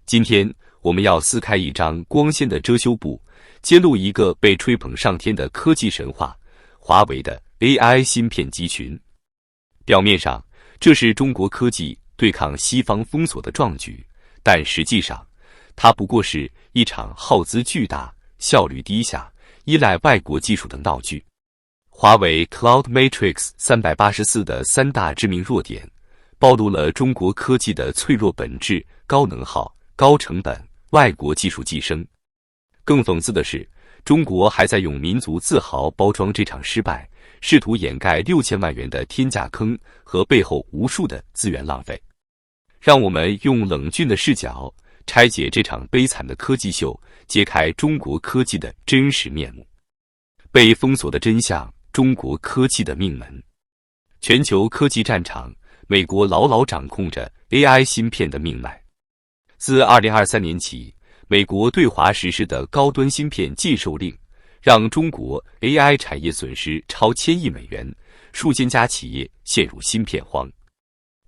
今天我们要撕开一张光鲜的遮羞布，揭露一个被吹捧上天的科技神话——华为的 AI 芯片集群。表面上，这是中国科技对抗西方封锁的壮举，但实际上，它不过是一场耗资巨大、效率低下、依赖外国技术的闹剧。华为 Cloud Matrix 384的三大致命弱点，暴露了中国科技的脆弱本质：高能耗、高成本、外国技术寄生。更讽刺的是，中国还在用民族自豪包装这场失败，试图掩盖6000万元的天价坑和背后无数的资源浪费。让我们用冷峻的视角拆解这场悲惨的科技秀，揭开中国科技的真实面目。被封锁的真相，中国科技的命门。全球科技战场，美国牢牢掌控着 AI 芯片的命脉。自2023年起，美国对华实施的高端芯片禁售令，让中国 AI 产业损失超1000亿美元，数千家企业陷入芯片荒。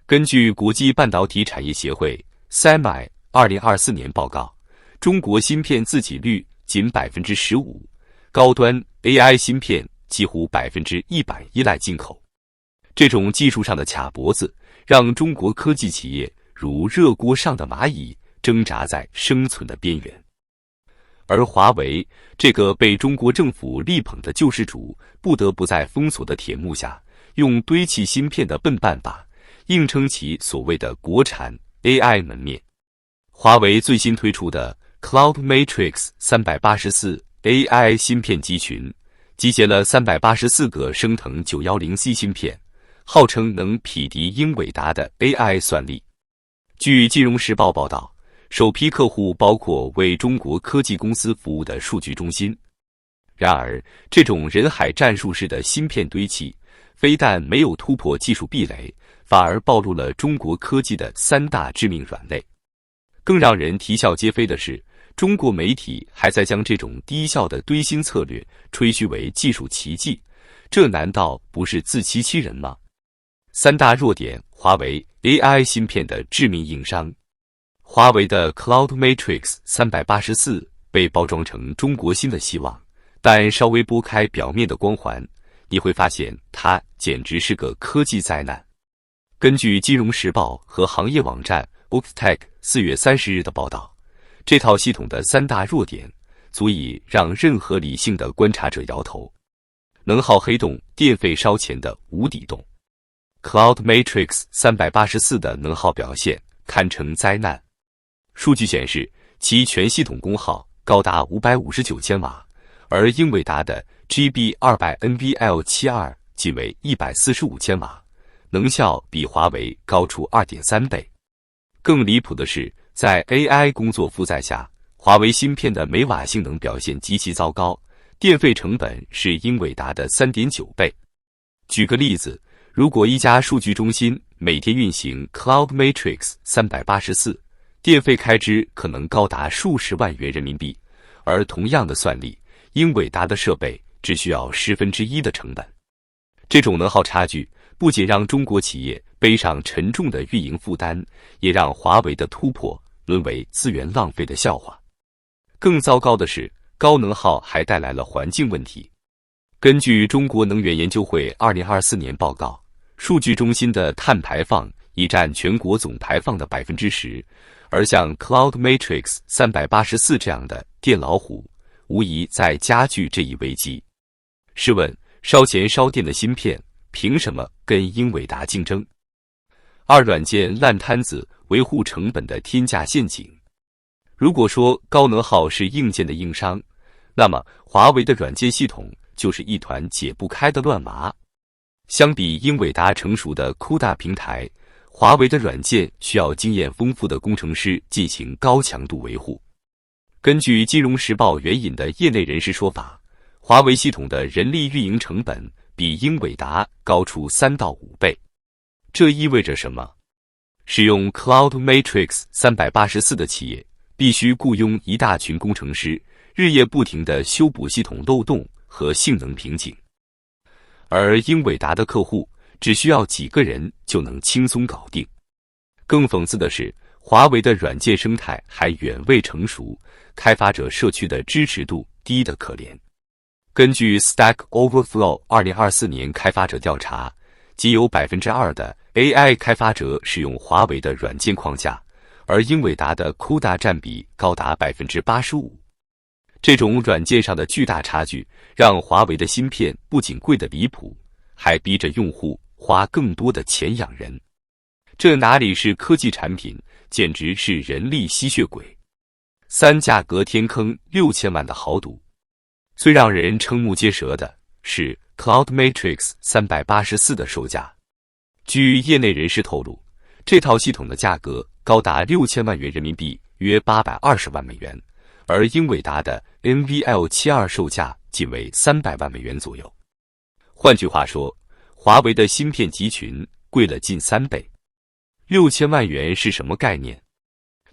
根据国际半导体产业协会 SEMI 2024年报告，中国芯片自给率仅 15%， 高端 AI 芯片几乎100%依赖进口。这种技术上的卡脖子，让中国科技企业如热锅上的蚂蚁，挣扎在生存的边缘。而华为这个被中国政府力捧的救世主，不得不在封锁的铁幕下，用堆砌芯片的笨办法，硬撑起所谓的国产 AI 门面。华为最新推出的 Cloud Matrix 384 AI 芯片集群，集结了384个升腾 910C 芯片，号称能匹敌英伟达的 AI 算力。据《金融时报》报道，首批客户包括为中国科技公司服务的数据中心。然而，这种人海战术式的芯片堆砌，非但没有突破技术壁垒，反而暴露了中国科技的三大致命软肋。更让人啼笑皆非的是，中国媒体还在将这种低效的堆芯策略吹嘘为技术奇迹，这难道不是自欺欺人吗？三大弱点：华为 AI 芯片的致命硬伤。华为的 Cloud Matrix 384被包装成中国新的希望，但稍微拨开表面的光环，你会发现它简直是个科技灾难。根据《金融时报》和行业网站 Oxtec 4月30日的报道，这套系统的三大弱点足以让任何理性的观察者摇头：能耗黑洞，电费烧钱的无底洞。Cloud Matrix 384的能耗表现堪称灾难。数据显示，其全系统功耗高达559千瓦，而英伟达的 GB200NVL72 仅为145千瓦，能效比华为高出 2.3 倍。更离谱的是，在 AI 工作负载下，华为芯片的每瓦性能表现极其糟糕，电费成本是英伟达的 3.9 倍。举个例子，如果一家数据中心每天运行 Cloud Matrix 384，电费开支可能高达数十万元人民币，而同样的算力，英伟达的设备只需要1/10的成本。这种能耗差距不仅让中国企业背上沉重的运营负担，也让华为的突破沦为资源浪费的笑话。更糟糕的是，高能耗还带来了环境问题。根据中国能源研究会2024年报告，数据中心的碳排放已占全国总排放的 10%， 而像 Cloud Matrix 384这样的电老虎，无疑在加剧这一危机。试问，烧钱烧电的芯片，凭什么跟英伟达竞争？二软件烂摊子，维护成本的天价陷阱。如果说高能耗是硬件的硬伤，那么华为的软件系统就是一团解不开的乱麻。相比英伟达成熟的 CUDA 平台，华为的软件需要经验丰富的工程师进行高强度维护。根据《金融时报》援引的业内人士说法，华为系统的人力运营成本比英伟达高出3到5倍。这意味着什么？使用 Cloud Matrix 384的企业必须雇佣一大群工程师，日夜不停地修补系统漏洞和性能瓶颈。而英伟达的客户只需要几个人就能轻松搞定。更讽刺的是，华为的软件生态还远未成熟，开发者社区的支持度低得可怜。根据 Stack Overflow 2024年开发者调查，仅有 2% 的 AI 开发者使用华为的软件框架，而英伟达的 CUDA 占比高达 85%。这种软件上的巨大差距，让华为的芯片不仅贵得离谱，还逼着用户花更多的钱养人。这哪里是科技产品，简直是人力吸血鬼。价格天坑6000万的豪赌。最让人瞠目结舌的是 Cloud Matrix 384的售价。据业内人士透露，这套系统的价格高达6000万元人民币，约820万美元，而英伟达的 NVL72 售价仅为300万美元左右。换句话说，华为的芯片集群贵了近3倍。6000万元是什么概念？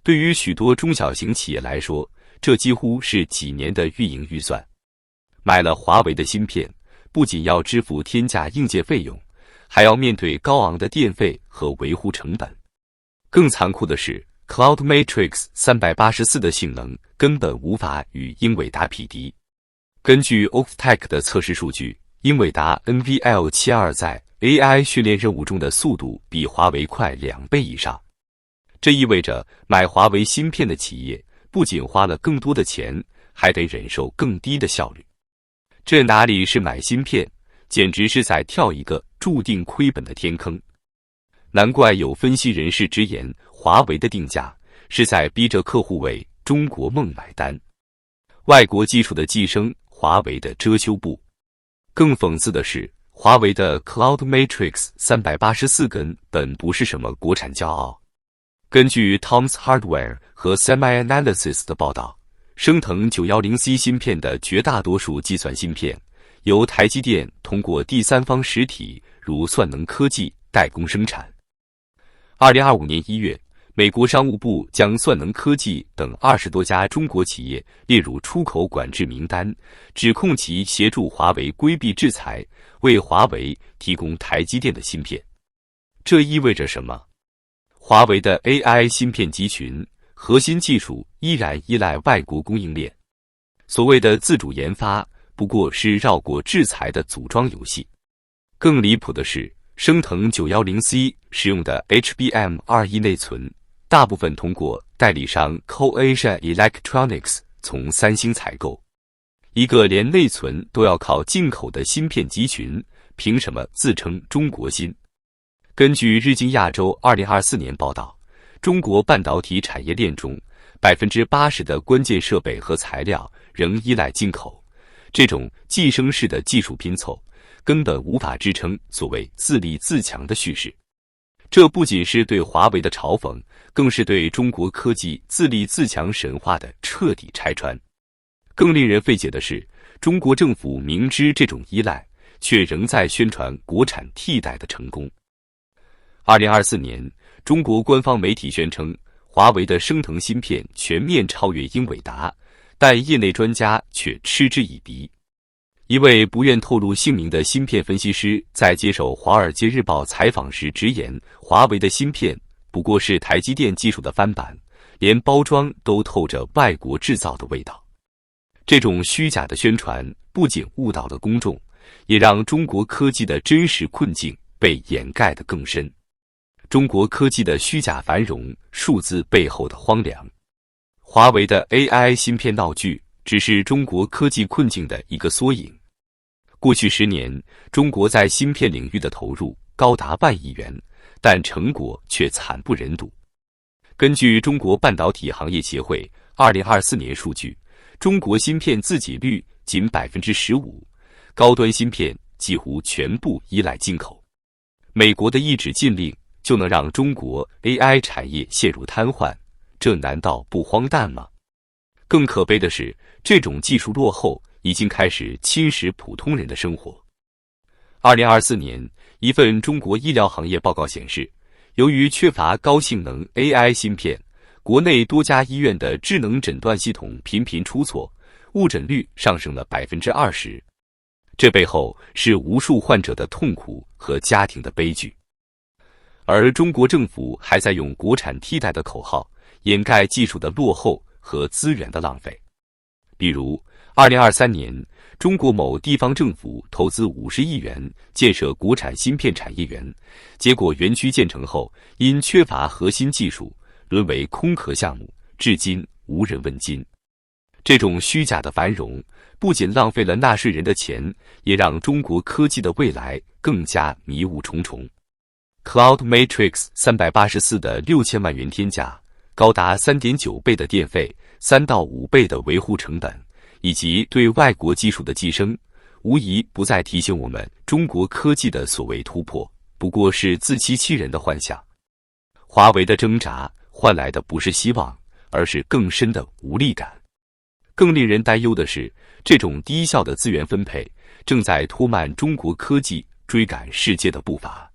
对于许多中小型企业来说，这几乎是几年的运营预算。买了华为的芯片，不仅要支付天价硬件费用，还要面对高昂的电费和维护成本。更残酷的是 ，Cloud Matrix 384的性能根本无法与英伟达匹敌。根据 Oktech 的测试数据，英伟达 NVL72 在 AI 训练任务中的速度比华为快2倍以上。这意味着买华为芯片的企业不仅花了更多的钱，还得忍受更低的效率。这哪里是买芯片，简直是在跳一个注定亏本的天坑。难怪有分析人士直言，华为的定价是在逼着客户为中国梦买单。外国技术的寄生，华为的遮羞布。更讽刺的是，华为的 Cloud Matrix 384根本不是什么国产骄傲。根据 Tom's Hardware 和 SemiAnalysis 的报道，升腾 910C 芯片的绝大多数计算芯片由台积电通过第三方实体如算能科技代工生产。2025年1月，美国商务部将算能科技等20多家中国企业列入出口管制名单，指控其协助华为规避制裁，为华为提供台积电的芯片。这意味着什么？华为的 AI 芯片集群核心技术依然依赖外国供应链，所谓的自主研发不过是绕过制裁的组装游戏。更离谱的是，升腾 910C 使用的 HBM21 内存大部分通过代理商 Croatia Electronics 从三星采购。一个连内存都要靠进口的芯片集群，凭什么自称中国芯？根据日经亚洲2024年报道，中国半导体产业链中 80% 的关键设备和材料仍依赖进口，这种寄生式的技术拼凑根本无法支撑所谓自立自强的叙事。这不仅是对华为的嘲讽，更是对中国科技自立自强神话的彻底拆穿。更令人费解的是，中国政府明知这种依赖，却仍在宣传国产替代的成功。2024年，中国官方媒体宣称，华为的升腾芯片全面超越英伟达，但业内专家却嗤之以鼻。一位不愿透露姓名的芯片分析师在接受《华尔街日报》采访时直言，华为的芯片不过是台积电技术的翻版，连包装都透着外国制造的味道。这种虚假的宣传不仅误导了公众，也让中国科技的真实困境被掩盖得更深。中国科技的虚假繁荣，数字背后的荒凉。华为的 AI 芯片闹剧只是中国科技困境的一个缩影。过去10年，中国在芯片领域的投入高达万亿元，但成果却惨不忍睹。根据中国半导体行业协会2024年数据，中国芯片自给率仅 15%， 高端芯片几乎全部依赖进口。美国的一纸禁令就能让中国 AI 产业陷入瘫痪，这难道不荒诞吗？更可悲的是，这种技术落后已经开始侵蚀普通人的生活。2024年，一份中国医疗行业报告显示，由于缺乏高性能 AI 芯片，国内多家医院的智能诊断系统频频出错，误诊率上升了 20%。这背后是无数患者的痛苦和家庭的悲剧。而中国政府还在用国产替代的口号，掩盖技术的落后和资源的浪费。比如，2023年，中国某地方政府投资50亿元建设国产芯片产业园，结果园区建成后，因缺乏核心技术，沦为空壳项目，至今无人问津。这种虚假的繁荣，不仅浪费了纳税人的钱，也让中国科技的未来更加迷雾重重。Cloud Matrix 384的6000万元天价，高达3.9倍的电费，3到5倍的维护成本，以及对外国技术的寄生，无疑不再提醒我们，中国科技的所谓突破，不过是自欺欺人的幻想。华为的挣扎换来的不是希望，而是更深的无力感。更令人担忧的是，这种低效的资源分配正在拖慢中国科技追赶世界的步伐。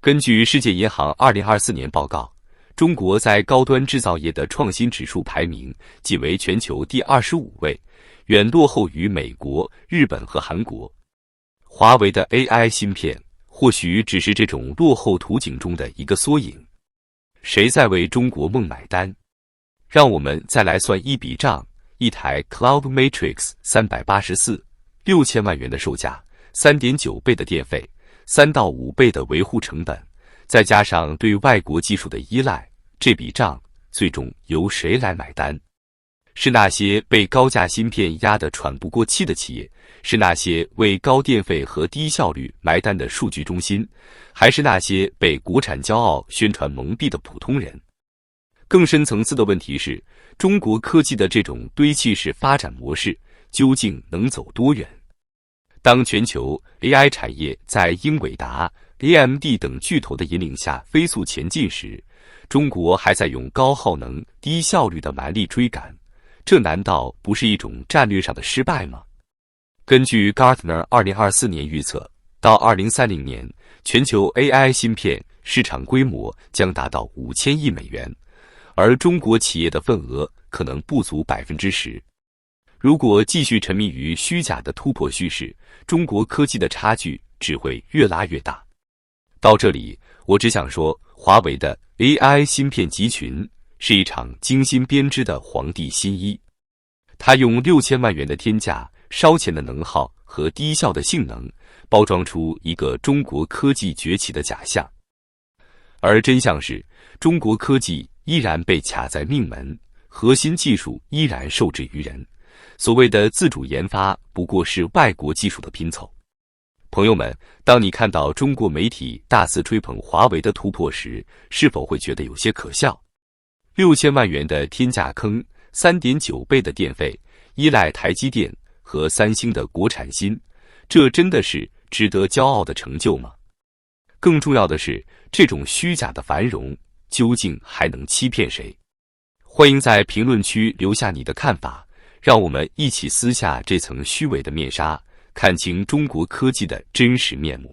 根据世界银行2024年报告，中国在高端制造业的创新指数排名仅为全球第25位，远落后于美国、日本和韩国。华为的 AI 芯片或许只是这种落后图景中的一个缩影。谁在为中国梦买单？让我们再来算一笔账：一台 Cloud Matrix 384 6000万元的售价，3.9倍的电费，3到5倍的维护成本，再加上对外国技术的依赖，这笔账最终由谁来买单？是那些被高价芯片压得喘不过气的企业，是那些为高电费和低效率埋单的数据中心，还是那些被国产骄傲宣传蒙蔽的普通人？更深层次的问题是，中国科技的这种堆砌式发展模式究竟能走多远？当全球 AI 产业在英伟达、AMD 等巨头的引领下飞速前进时，中国还在用高耗能、低效率的蛮力追赶，这难道不是一种战略上的失败吗？根据 Gartner 2024年预测，到2030年，全球 AI 芯片市场规模将达到5000亿美元，而中国企业的份额可能不足10%。如果继续沉迷于虚假的突破叙事，中国科技的差距只会越拉越大。到这里，我只想说，华为的 AI 芯片集群是一场精心编织的皇帝新衣。它用6000万元的天价、烧钱的能耗和低效的性能，包装出一个中国科技崛起的假象。而真相是，中国科技依然被卡在命门，核心技术依然受制于人。所谓的自主研发不过是外国技术的拼凑。朋友们，当你看到中国媒体大肆吹捧华为的突破时，是否会觉得有些可笑？6000万元的天价坑，3.9倍的电费，依赖台积电和三星的国产芯，这真的是值得骄傲的成就吗？更重要的是，这种虚假的繁荣究竟还能欺骗谁？欢迎在评论区留下你的看法，让我们一起撕下这层虚伪的面纱，看清中国科技的真实面目。